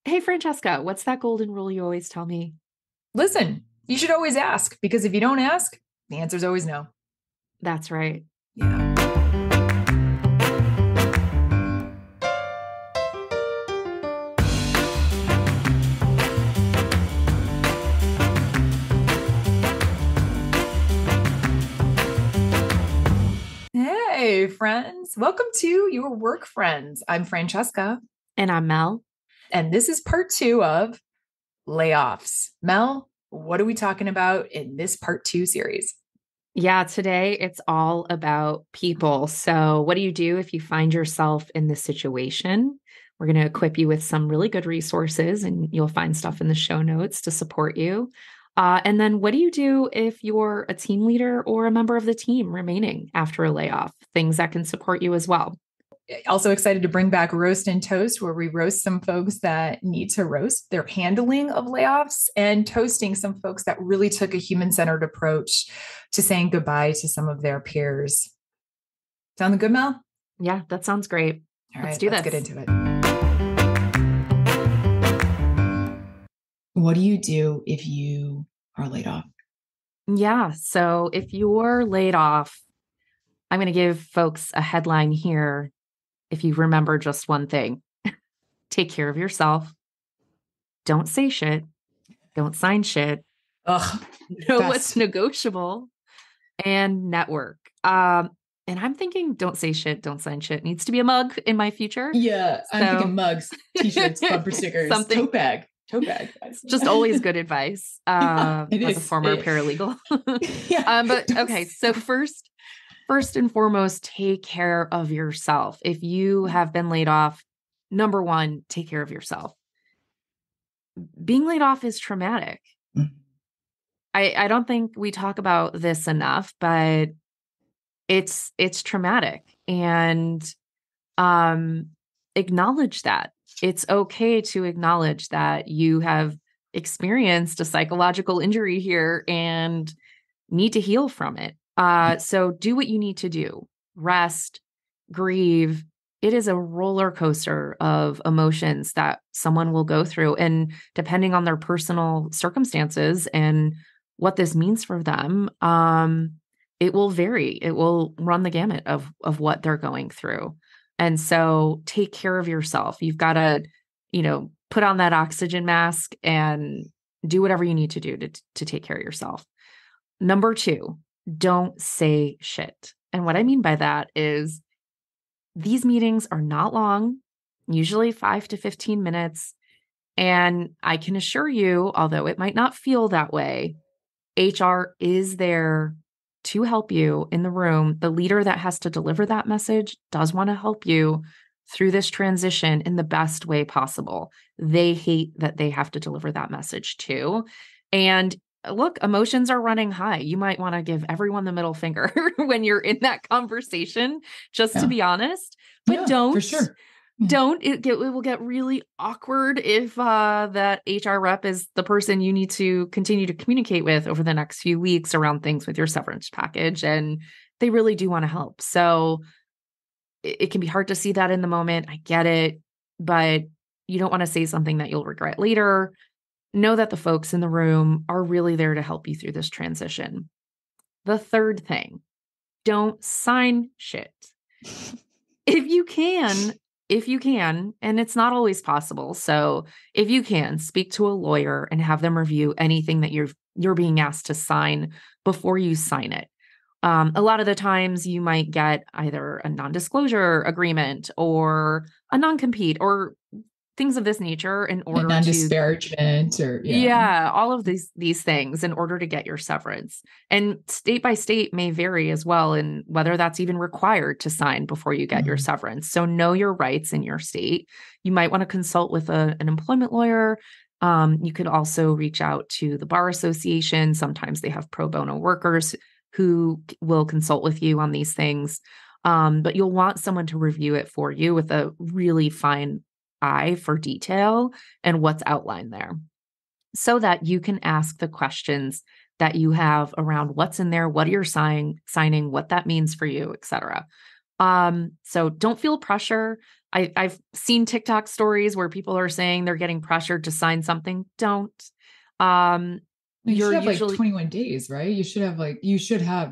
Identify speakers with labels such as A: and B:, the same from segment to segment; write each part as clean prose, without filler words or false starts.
A: Hey, Francesca, what's that golden rule you always tell me?
B: Listen, you should always ask because if you don't ask, the answer is always no.
A: That's right.
B: Yeah. Hey, friends. Welcome to Your Work Friends. I'm Francesca,
A: And I'm Mel.
B: and this is part two of Layoffs. Mel, what are we talking about in this part two series?
A: Yeah, today it's all about people. So, what do you do if you find yourself in this situation? We're going to equip you with some really good resources, and you'll find stuff in the show notes to support you. And then, what do you do if you're a team leader or a member of the team remaining after a layoff? Things that can support you as well.
B: Also excited to bring back Roast and Toast, where we roast some folks that need to roast their handling of layoffs and toasting some folks that really took a human centered approach to saying goodbye to some of their peers. Sound good, Mel?
A: Yeah, that sounds great.
B: All
A: Let's
B: right,
A: do
B: let's get
A: this.
B: into it. What do you do if you are laid off?
A: Yeah. So, if you're laid off, I'm going to give folks a headline here. If you remember just one thing, take care of yourself. Don't say shit. Don't sign shit.
B: Ugh,
A: Know what's
B: best.
A: negotiable and network. And I'm thinking, don't say shit. Don't sign shit. Needs to be a mug in my future.
B: Yeah, I'm thinking
A: So
B: mugs, t-shirts, bumper stickers,
A: something,
B: tote bag. Guys.
A: just always good advice
B: Yeah, it
A: as a
B: is.
A: former paralegal.
B: Yeah,
A: But okay. So first and foremost, take care of yourself. If you have been laid off, number one, take care of yourself. Being laid off is traumatic. I don't think we talk about this enough, but it's traumatic and um acknowledge that. It's okay to acknowledge that you have experienced a psychological injury here and need to heal from it. So do what you need to do. Rest, grieve. It is a roller coaster of emotions that someone will go through. And depending on their personal circumstances and what this means for them, it will vary. It will run the gamut of what they're going through. And so take care of yourself. You've got to, put on that oxygen mask and do whatever you need to do to take care of yourself. Number two, don't say shit. And what I mean by that is these meetings are not long, usually 5 to 15 minutes. And I can assure you, although it might not feel that way, HR is there to help you in the room. The leader that has to deliver that message does want to help you through this transition in the best way possible. They hate that they have to deliver that message too. And look, emotions are running high. You might want to give everyone the middle finger when you're in that conversation, just to
B: yeah,
A: be honest. But
B: yeah, for
A: don't
B: sure.
A: don't it will get really awkward if that HR rep is the person you need to continue to communicate with over the next few weeks around things with your severance package, and they really do want to help. So it can be hard to see that in the moment. I get it, but you don't want to say something that you'll regret later. Know that the folks in the room are really there to help you through this transition. The third thing, don't sign shit. If you can, and it's not always possible. So if you can, speak to a lawyer and have them review anything that you're being asked to sign before you sign it. A lot of the times you might get either a non-disclosure agreement or a non-compete or things of this nature in
B: And
A: order to,
B: non-disparagement or yeah.
A: yeah, all of these things in order to get your severance. And state by state may vary as well in whether that's even required to sign before you get your
B: Mhm.
A: severance. So know your rights in your state. You might want to consult with an employment lawyer. You could also reach out to the bar association. Sometimes they have pro bono workers who will consult with you on these things. But you'll want someone to review it for you with a really fine eye for detail and what's outlined there so that you can ask the questions that you have around what's in there, what you're signing, what that means for you, et cetera. So don't feel pressure. I've seen TikTok stories where people are saying they're getting pressured to sign something. Don't. Um,
B: You should
A: you're
B: have like
A: usually,
B: 21 days, right? You should have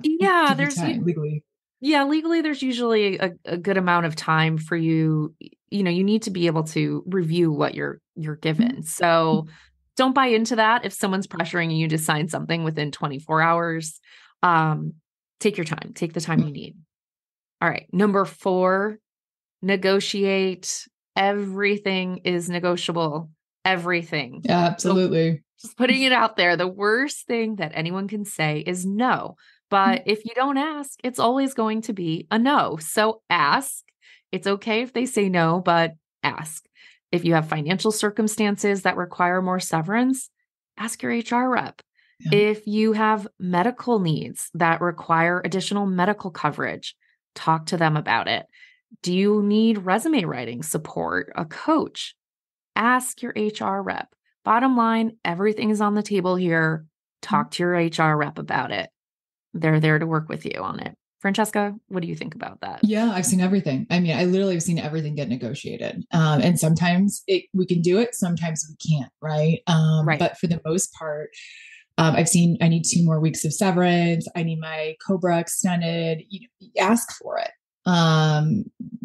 A: yeah,
B: give you time legally.
A: yeah, legally, there's usually a good amount of time for you. You know, you need to be able to review what you're given. So don't buy into that if someone's pressuring you to sign something within 24 hours. Um, take your time, take the time you need. All right. Number 4, negotiate. Everything is negotiable. Everything. So
B: Absolutely.
A: just putting it out there, the worst thing that anyone can say is no. But if you don't ask, it's always going to be a no. So ask. It's okay if they say no, but ask. If you have financial circumstances that require more severance, ask your HR rep.
B: Yeah.
A: If you have medical needs that require additional medical coverage, talk to them about it. Do you need resume writing support, a coach? Ask your HR rep. Bottom line, everything is on the table here. Talk to your HR rep about it. They're there to work with you on it. Francesca, what do you think about that?
B: Yeah, I've seen everything. I mean, I literally have seen everything get negotiated. And sometimes we can do it, sometimes we can't, right?
A: Right.
B: But for the most part, I've seen I need 2 more weeks of severance. I need my Cobra extended. You ask for it.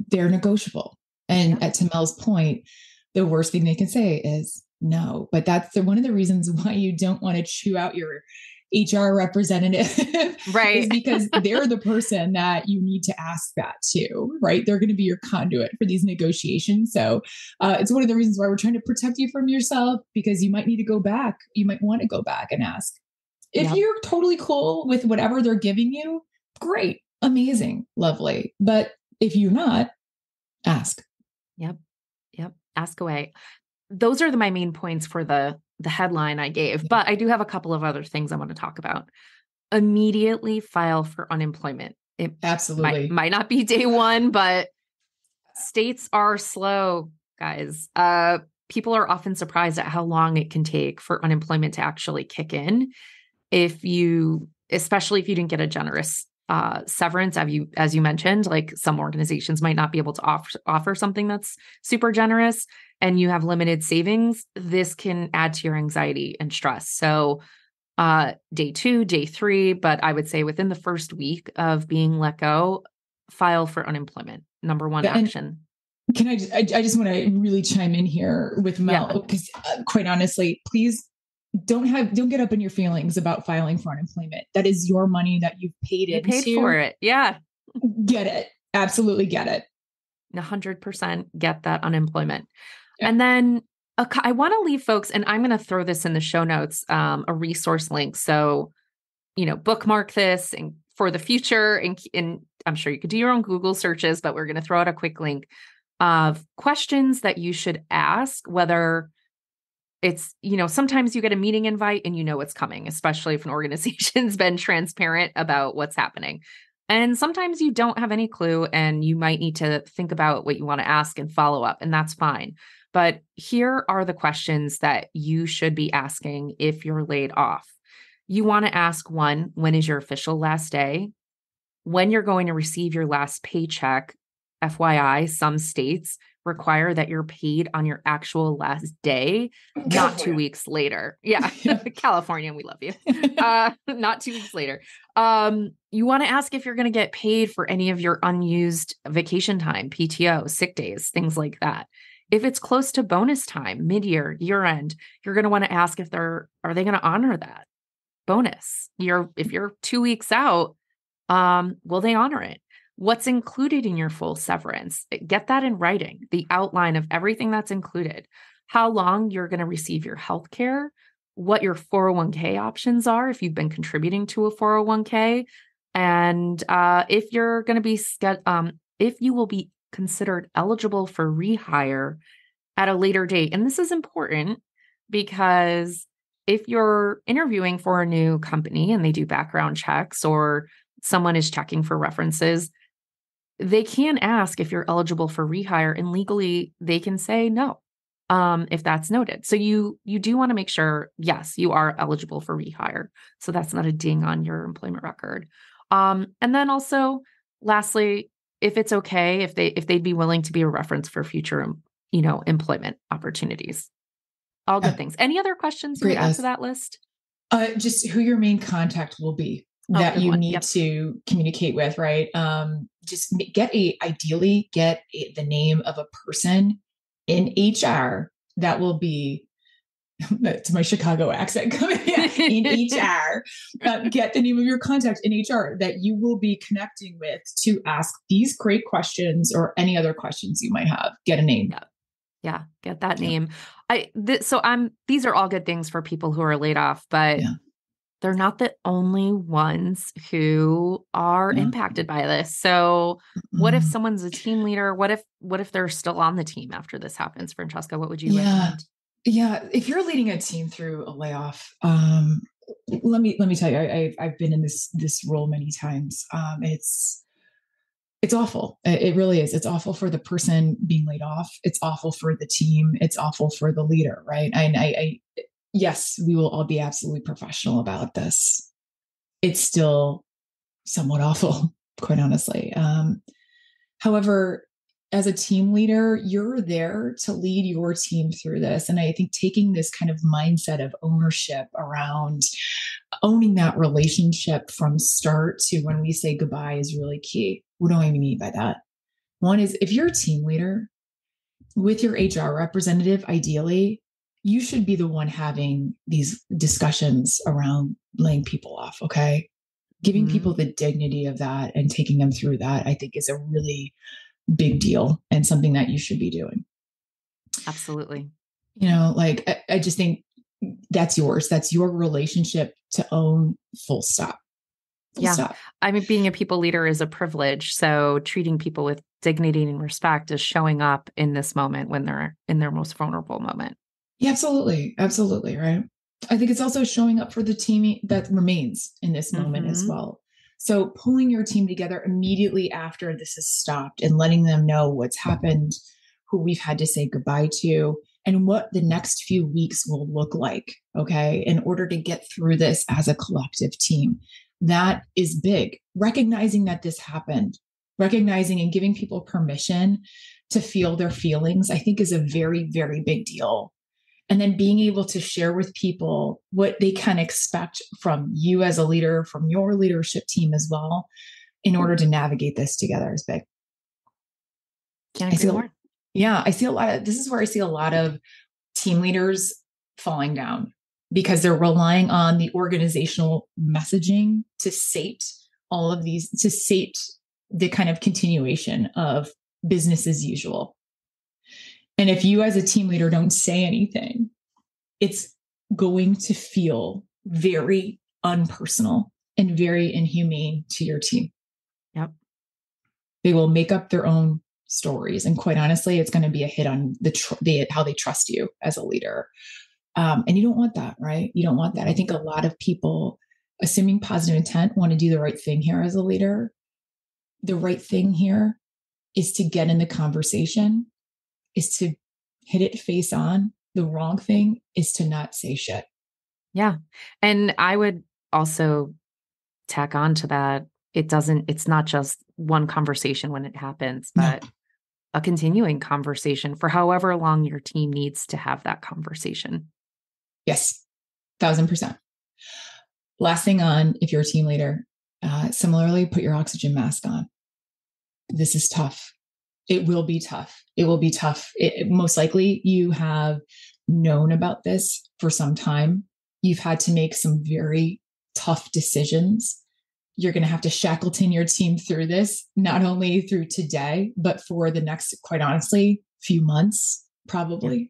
B: They're negotiable. And at Tamel's point, the worst thing they can say is no. But that's one of the reasons why you don't want to chew out your HR representative is
A: Right.
B: because they're the person that you need to ask that to, right? They're going to be your conduit for these negotiations. So it's one of the reasons why we're trying to protect you from yourself, because you might need to go back. You might want to go back and ask. If you're totally cool with whatever they're giving you, great, amazing, lovely. But if you're not, ask.
A: Yep. Ask away. Those are my main points for the headline I gave, but I do have a couple of other things I want to talk about. Immediately file for unemployment. It
B: Absolutely.
A: might not be day one, but states are slow, guys. People are often surprised at how long it can take for unemployment to actually kick in. Especially if you didn't get a generous severance, as you mentioned, like some organizations might not be able to offer something that's super generous, and you have limited savings, this can add to your anxiety and stress. So day 2, day 3, but I would say within the first week of being let go, file for unemployment. Number 1 action.
B: Can I just want to really chime in here with Mel, because quite honestly, please don't get up in your feelings about filing for unemployment. That is your money that you've paid into.
A: You paid for it. Yeah.
B: Get it. Absolutely get it.
A: 100% get that unemployment. Yeah. And then I want to leave folks, and I'm going to throw this in the show notes, a resource link. So, bookmark this and for the future, and I'm sure you could do your own Google searches, but we're going to throw out a quick link of questions that you should ask, whether it's, sometimes you get a meeting invite and what's coming, especially if an organization's been transparent about what's happening. And sometimes you don't have any clue and you might need to think about what you want to ask and follow up, and that's fine. But here are the questions that you should be asking if you're laid off. You want to ask 1, when is your official last day? When you're going to receive your last paycheck. FYI, some states require that you're paid on your actual last day, not 2 weeks later. Yeah. California, we love you. Not 2 weeks later. You want to ask if you're going to get paid for any of your unused vacation time, PTO, sick days, things like that. If it's close to bonus time, mid-year, year-end, you're going to want to ask if are they going to honor that bonus? If you're 2 weeks out, will they honor it? What's included in your full severance? Get that in writing, the outline of everything that's included, how long you're going to receive your health care, what your 401k options are if you've been contributing to a 401k, and if you're going to be if you will be considered eligible for rehire at a later date. And this is important because if you're interviewing for a new company and they do background checks or someone is checking for references, they can ask if you're eligible for rehire, and legally they can say no, if that's noted. So you do want to make sure, yes, you are eligible for rehire. So that's not a ding on your employment record. And then also, lastly, if it's okay, if they'd be willing to be a reference for future, employment opportunities. All good things. Any other questions you would add to that list?
B: Just who your main contact will be that you need to communicate with, right? Just ideally get the name of a person in HR that will be, to my Chicago accent coming in HR, get the name of your contact in HR that you will be connecting with to ask these great questions or any other questions you might have. Get a name.
A: Yeah. Get that name. These are all good things for people who are laid off, but they're not the only ones who are impacted by this. So what if someone's a team leader? What if they're still on the team after this happens, Francesca? What would you recommend?
B: Yeah. If you're leading a team through a layoff, let me tell you, I've been in this role many times. It's awful. It really is. It's awful for the person being laid off. It's awful for the team. It's awful for the leader, right? And yes, we will all be absolutely professional about this. It's still somewhat awful, quite honestly. However, as a team leader, you're there to lead your team through this. And I think taking this kind of mindset of ownership around owning that relationship from start to when we say goodbye is really key. What do I mean by that? One is if you're a team leader with your HR representative, ideally, you should be the one having these discussions around laying people off. Okay. Giving people the dignity of that and taking them through that, I think, is a really big deal and something that you should be doing.
A: Absolutely.
B: I just think that's yours. That's your relationship to own, full stop. Full stop.
A: I mean, being a people leader is a privilege. So treating people with dignity and respect is showing up in this moment when they're in their most vulnerable moment.
B: Yeah, absolutely. Absolutely. Right. I think it's also showing up for the team that remains in this moment as well. So pulling your team together immediately after this has stopped and letting them know what's happened, who we've had to say goodbye to, and what the next few weeks will look like, okay, in order to get through this as a collective team. That is big. Recognizing that this happened, recognizing and giving people permission to feel their feelings, I think is a very, very big deal. And then being able to share with people what they can expect from you as a leader, from your leadership team as well, in order to navigate this together is big.
A: Can't agree more.
B: I see this is where I see a lot of team leaders falling down because they're relying on the organizational messaging to sate the kind of continuation of business as usual. And if you as a team leader don't say anything, it's going to feel very unpersonal and very inhumane to your team.
A: Yep.
B: They will make up their own stories. And quite honestly, it's going to be a hit on how they trust you as a leader. And you don't want that, right? You don't want that. I think a lot of people, assuming positive intent, want to do the right thing here as a leader. The right thing here is to get in the conversation, is to hit it face on. The wrong thing is to not say shit.
A: Yeah. And I would also tack on to that. It's not just one conversation when it happens, but a continuing conversation for however long your team needs to have that conversation.
B: Yes. 1000%. Last thing on, if you're a team leader, similarly, put your oxygen mask on. This is tough. It will be tough. It will be tough. Most likely you have known about this for some time. You've had to make some very tough decisions. You're going to have to shackleton your team through this, not only through today, but for the next, quite honestly, few months, probably. Yeah.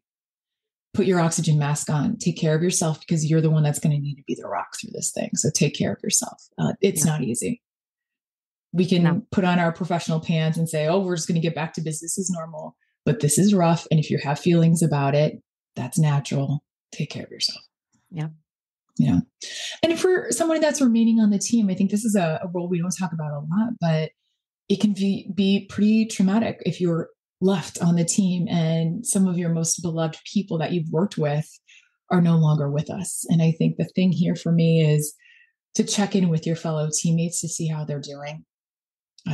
B: Put your oxygen mask on. Take care of yourself because you're the one that's going to need to be the rock through this thing. So take care of yourself. It's not easy. We can put on our professional pants and say, oh, we're just going to get back to business as normal. But this is rough. And if you have feelings about it, that's natural. Take care of yourself.
A: Yeah.
B: And for someone that's remaining on the team, I think this is a role we don't talk about a lot, but it can be pretty traumatic if you're left on the team and some of your most beloved people that you've worked with are no longer with us. And I think the thing here for me is to check in with your fellow teammates to see how they're doing.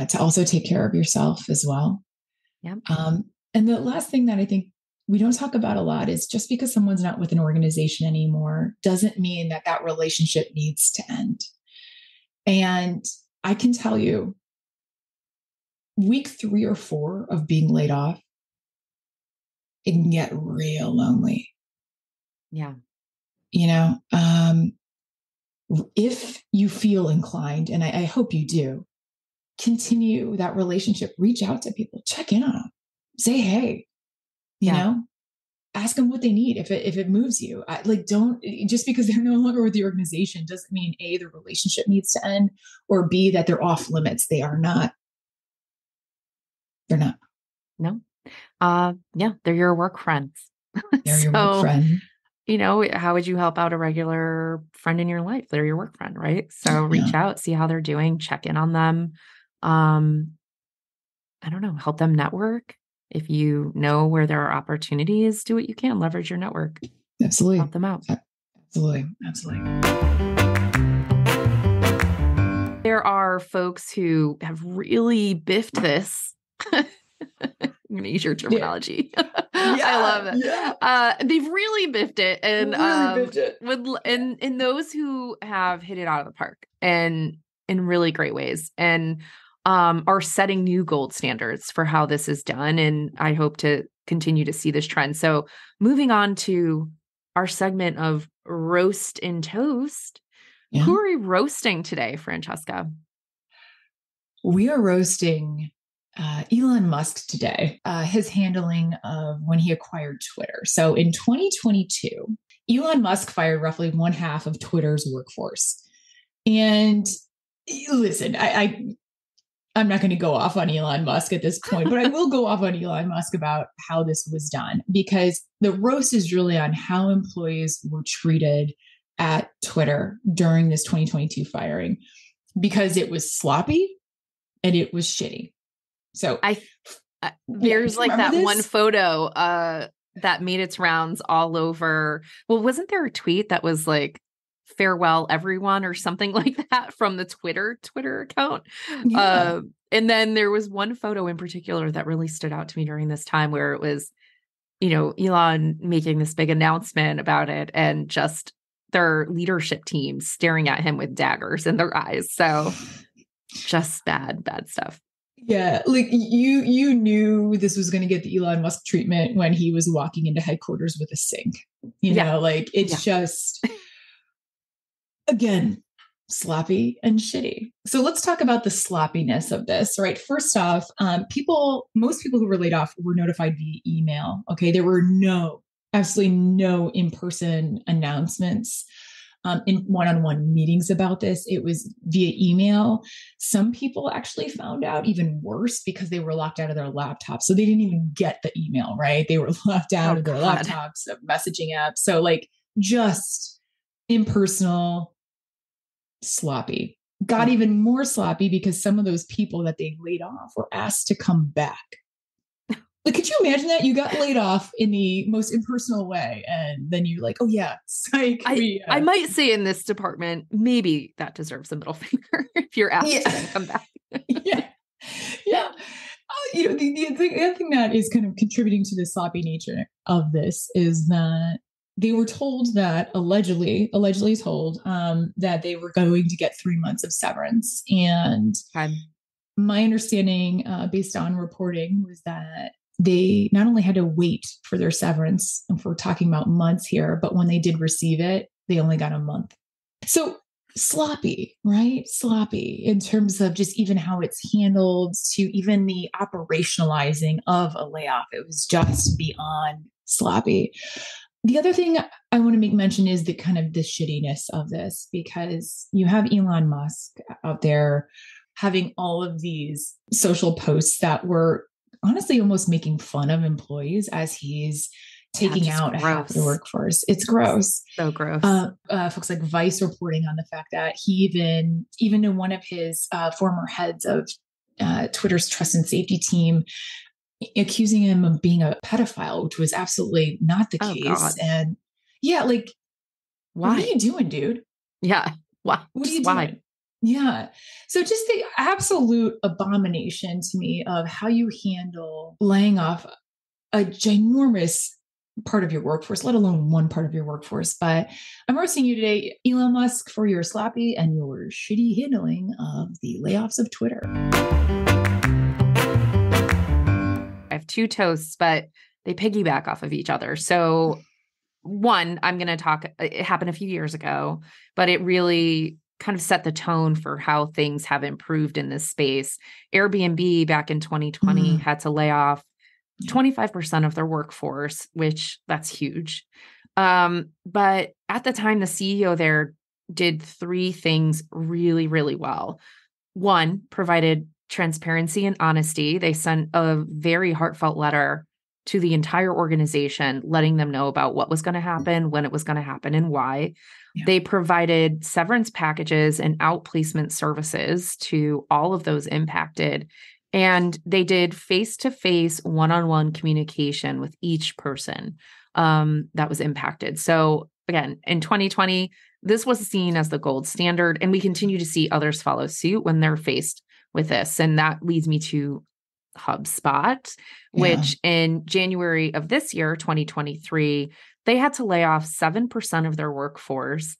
B: to also take care of yourself as well.
A: Yep.
B: And the last thing that I think we don't talk about a lot is just because someone's not with an organization anymore doesn't mean that that relationship needs to end. And I can tell you, week 3 or 4 of being laid off, it can get real lonely.
A: Yeah.
B: You know, if you feel inclined, and I hope you do, continue that relationship, reach out to people, check in on them, say, hey, you know, ask them what they need. If it moves you, don't, just because they're no longer with the organization doesn't mean A, the relationship needs to end, or B, that they're off limits. They are not. They're not.
A: No. Yeah, they're your work friends.
B: They're your work friend.
A: You know, how would you help out a regular friend in your life? They're your work friend, right? So reach out, see how they're doing, check in on them. I don't know, help them network. If you know where there are opportunities, do what you can, leverage your network.
B: Absolutely.
A: Help them out.
B: Absolutely. Absolutely.
A: There are folks who have really biffed this. I'm going to use your terminology. Yeah. I love it. Yeah. They've really biffed it. And and those who have hit it out of the park and in really great ways and are setting new gold standards for how this is done. And I hope to continue to see this trend. So moving on to our segment of roast and toast. Yeah. Who are we roasting today, Francesca?
B: We are roasting Elon Musk today, his handling of when he acquired Twitter. So in 2022, Elon Musk fired roughly 1/2 of Twitter's workforce. And listen, I'm not going to go off on Elon Musk at this point, but I will go off on Elon Musk about how this was done, because the roast is really on how employees were treated at Twitter during this 2022 firing, because it was sloppy and it was shitty. So
A: there's like that one photo that made its rounds all over. Well, wasn't there a tweet that was like, farewell everyone or something like that from the Twitter account? Yeah. And then there was one photo in particular that really stood out to me during this time where it was, you know, Elon making this big announcement about it and just their leadership team staring at him with daggers in their eyes. So just bad stuff.
B: Yeah, like you knew this was going to get the Elon Musk treatment when he was walking into headquarters with a sink. You know, like it's just, again, sloppy and shitty. So let's talk about the sloppiness of this, right? First off, most people who were laid off were notified via email. Okay, there were absolutely no in-person announcements. In one-on-one meetings about this. It was via email. Some people actually found out even worse because they were locked out of their laptops. So they didn't even get the email, right? They were locked out of their laptops, of messaging apps. So like just impersonal, sloppy. Got even more sloppy because some of those people that they laid off were asked to come back. Like, could you imagine that? You got laid off in the most impersonal way. And then you're like, oh yeah, psych.
A: I might say in this department, maybe that deserves a middle finger if you're asked to come back.
B: Yeah. You know, the other thing that is kind of contributing to the sloppy nature of this is that they were told that allegedly told that they were going to get 3 months of severance. And my understanding based on reporting was that they not only had to wait for their severance, and we're talking about months here, but when they did receive it, they only got a month. So sloppy, right? Sloppy in terms of just even how it's handled, to even the operationalizing of a layoff. It was just beyond sloppy. The other thing I want to make mention is the kind of the shittiness of this, because you have Elon Musk out there having all of these social posts that were honestly almost making fun of employees as he's taking out half the workforce. It's gross.
A: So gross.
B: Folks like Vice reporting on the fact that he even in one of his former heads of Twitter's trust and safety team, accusing him of being a pedophile, which was absolutely not the case. God. And yeah, like, why? What are you doing, dude?
A: Yeah. Why?
B: What are you doing? Yeah. So just the absolute abomination to me of how you handle laying off a ginormous part of your workforce, let alone one part of your workforce. But I'm roasting you today, Elon Musk, for your sloppy and your shitty handling of the layoffs of Twitter.
A: I have two toasts, but they piggyback off of each other. So one, I'm going to talk, it happened a few years ago, but it really kind of set the tone for how things have improved in this space. Airbnb back in 2020 had to lay off 25% of their workforce, which that's huge. But at the time, the CEO there did three things really, really well. One, provided transparency and honesty. They sent a very heartfelt letter to the entire organization, letting them know about what was going to happen, when it was going to happen, and why. Yeah. They provided severance packages and outplacement services to all of those impacted. And they did face-to-face, one-on-one communication with each person that was impacted. So again, in 2020, this was seen as the gold standard, and we continue to see others follow suit when they're faced with this. And that leads me to HubSpot, which in January of this year, 2023, they had to lay off 7% of their workforce.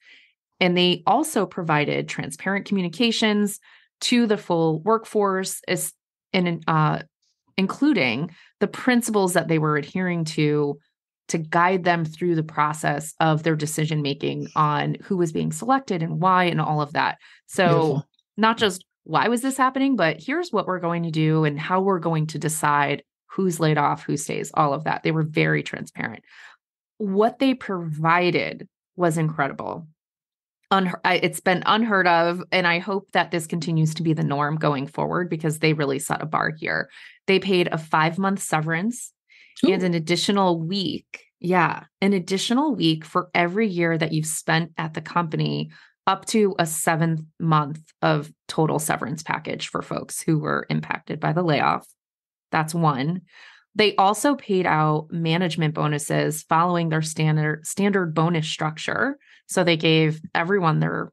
A: And they also provided transparent communications to the full workforce, including the principles that they were adhering to guide them through the process of their decision-making on who was being selected and why and all of that. So Beautiful. Not just why was this happening, but here's what we're going to do and how we're going to decide who's laid off, who stays, all of that. They were very transparent. What they provided was incredible. It's been unheard of, and I hope that this continues to be the norm going forward because they really set a bar here. They paid a 5-month severance and an additional week. Yeah, an additional week for every year that you've spent at the company, up to a 7th month of total severance package for folks who were impacted by the layoff. That's one. They also paid out management bonuses following their standard bonus structure. So they gave everyone their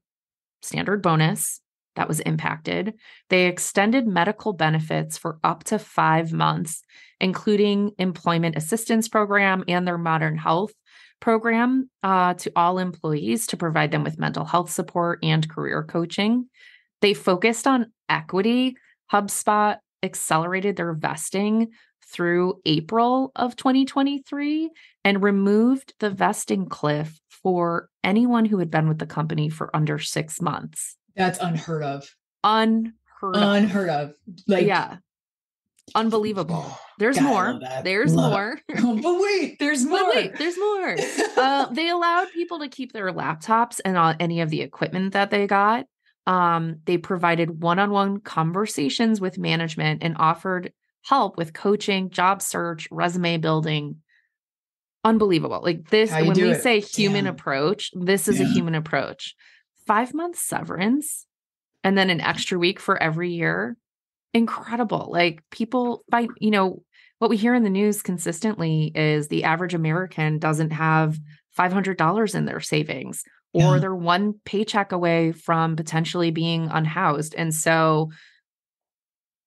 A: standard bonus that was impacted. They extended medical benefits for up to 5 months, including employment assistance program and their modern health program to all employees to provide them with mental health support and career coaching. They focused on equity. HubSpot accelerated their vesting through April of 2023 and removed the vesting cliff for anyone who had been with the company for under 6 months.
B: That's unheard of.
A: Unheard of.
B: Like,
A: yeah. Unbelievable. There's more. There's more.
B: But wait, there's more.
A: They allowed people to keep their laptops and any of the equipment that they got. They provided one-on-one conversations with management and offered help with coaching, job search, resume building. Unbelievable. Like this, when we say human approach, this is a human approach. 5-month severance and then an extra week for every year. Incredible. Like people fight, what we hear in the news consistently is the average American doesn't have $500 in their savings, or they're one paycheck away from potentially being unhoused. And so,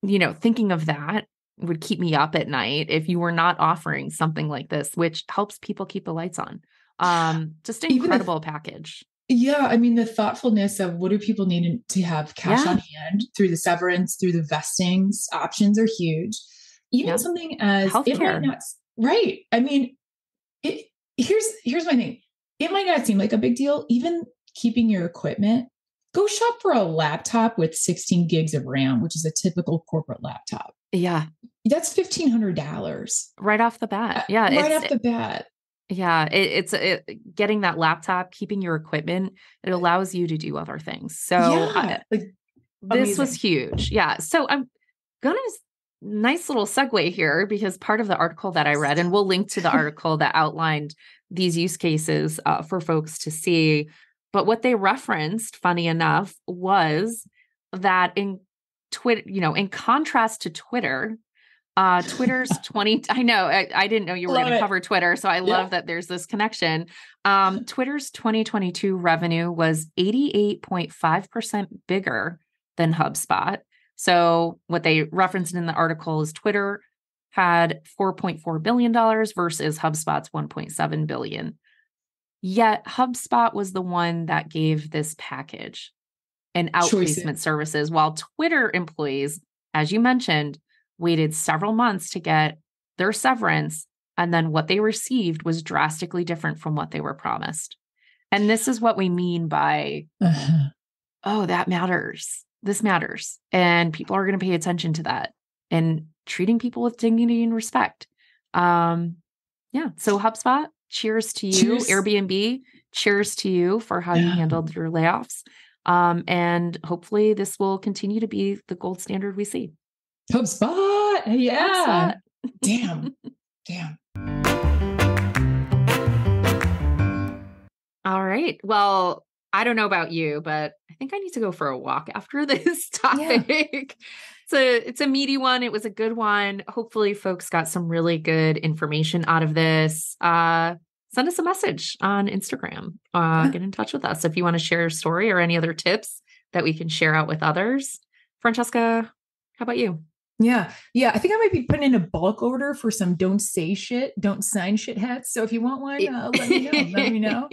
A: thinking of that would keep me up at night if you were not offering something like this, which helps people keep the lights on. Just an incredible package.
B: Yeah. I mean, the thoughtfulness of what do people need to have cash on hand through the severance, through the vestings, options are huge. Even something as
A: healthcare.
B: Right. I mean, here's my thing. It might not seem like a big deal. Even keeping your equipment, go shop for a laptop with 16 gigs of RAM, which is a typical corporate laptop.
A: Yeah.
B: That's $1,500.
A: Right off the bat. Yeah.
B: Right off the bat.
A: Yeah. It's getting that laptop, keeping your equipment, it allows you to do other things. So this was huge. Yeah. So I'm going to nice little segue here because part of the article that I read, and we'll link to the article that outlined these use cases for folks to see. But what they referenced, funny enough, was that in Twitter, in contrast to Twitter, Twitter's 20. I know. I didn't know you were going to cover Twitter. So I love that there's this connection. Twitter's 2022 revenue was 88.5% bigger than HubSpot. So what they referenced in the article is Twitter had $4.4 billion versus HubSpot's $1.7 billion. Yet HubSpot was the one that gave this package and outplacement services, while Twitter employees, as you mentioned, waited several months to get their severance. And then what they received was drastically different from what they were promised. And this is what we mean by, oh, that matters. This matters. And people are going to pay attention to that and treating people with dignity and respect. So HubSpot, cheers to you. Cheers. Airbnb, cheers to you for how you handled your layoffs. And hopefully this will continue to be the gold standard we see.
B: HubSpot. Yeah. HubSpot. Damn.
A: All right. Well, I don't know about you, but I think I need to go for a walk after this topic. Yeah. It's a meaty one. It was a good one. Hopefully folks got some really good information out of this. Send us a message on Instagram. Get in touch with us if you want to share your story or any other tips that we can share out with others. Francesca, how about you?
B: Yeah. I think I might be putting in a bulk order for some don't say shit, don't sign shit hats. So if you want one, let me know.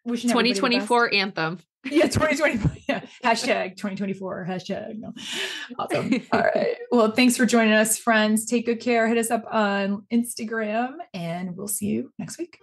A: 2024 anthem.
B: Yeah, 2024. Yeah. Hashtag 2024. Hashtag. No. Awesome. All right. Well, thanks for joining us, friends. Take good care. Hit us up on Instagram and we'll see you next week.